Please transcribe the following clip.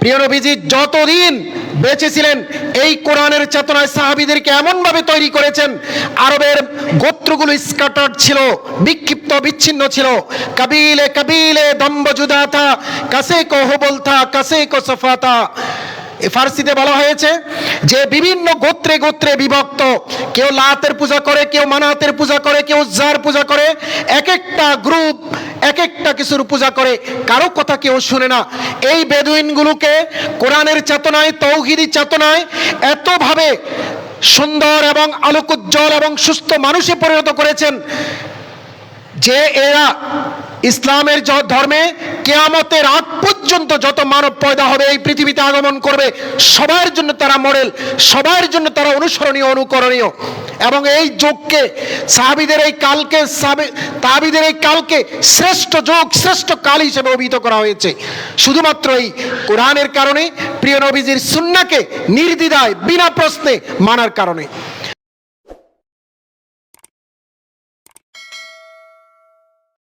প্রিয় নবীজি যতদিন বেঁচে ছিলেন এই কোরআনের চেতনায় সাহাবীদেরকে এমনভাবে তৈরি করেছেন, আরবের গোত্রগুলো স্ক্যাটার্ড ছিল, বিক্ষিপ্ত বিচ্ছিন্ন ছিল। কবিলে কবিলে দম্ব জুদা থা, কাসে কো হুবল থা, কাসে কো সফা থা। ফার্সিতে বলা হয়েছে যে বিভিন্ন গোত্রে গোত্রে বিভক্ত, কেউ লাতের পূজা করে, কেউ মানাতের পূজা করে, কেউ উজ্জার পূজা করে, এক একটা গ্রুপ এক একটা কিছুর পূজা করে, কারো কথা কেউ শুনে না। এই বেদুইনগুলোকে কোরআনের চেতনায়, তৌহিদি চেতনায় এতভাবে সুন্দর এবং আলোকোজ্জ্বল এবং সুস্থ মানুষে পরিণত করেছেন যে এরা ইসলামের ধর্মে কিয়ামতের আগ পর্যন্ত যত মানব পয়দা হবে, এই পৃথিবীতে আগমন করবে, সবার জন্য তারা মডেল, সবার জন্য তারা অনুসরণীয়, অনুকরণীয়। এবং এই যুগকে সাহাবীদের এই কালকে, তাবিদের এই কালকে শ্রেষ্ঠ যুগ, শ্রেষ্ঠ কাল হিসেবে অভিহিত করা হয়েছে শুধুমাত্র এই কোরআনের কারণে, প্রিয় নবীজির সুন্নাহকে নির্দ্বিধায় বিনা প্রশ্নে মানার কারণে।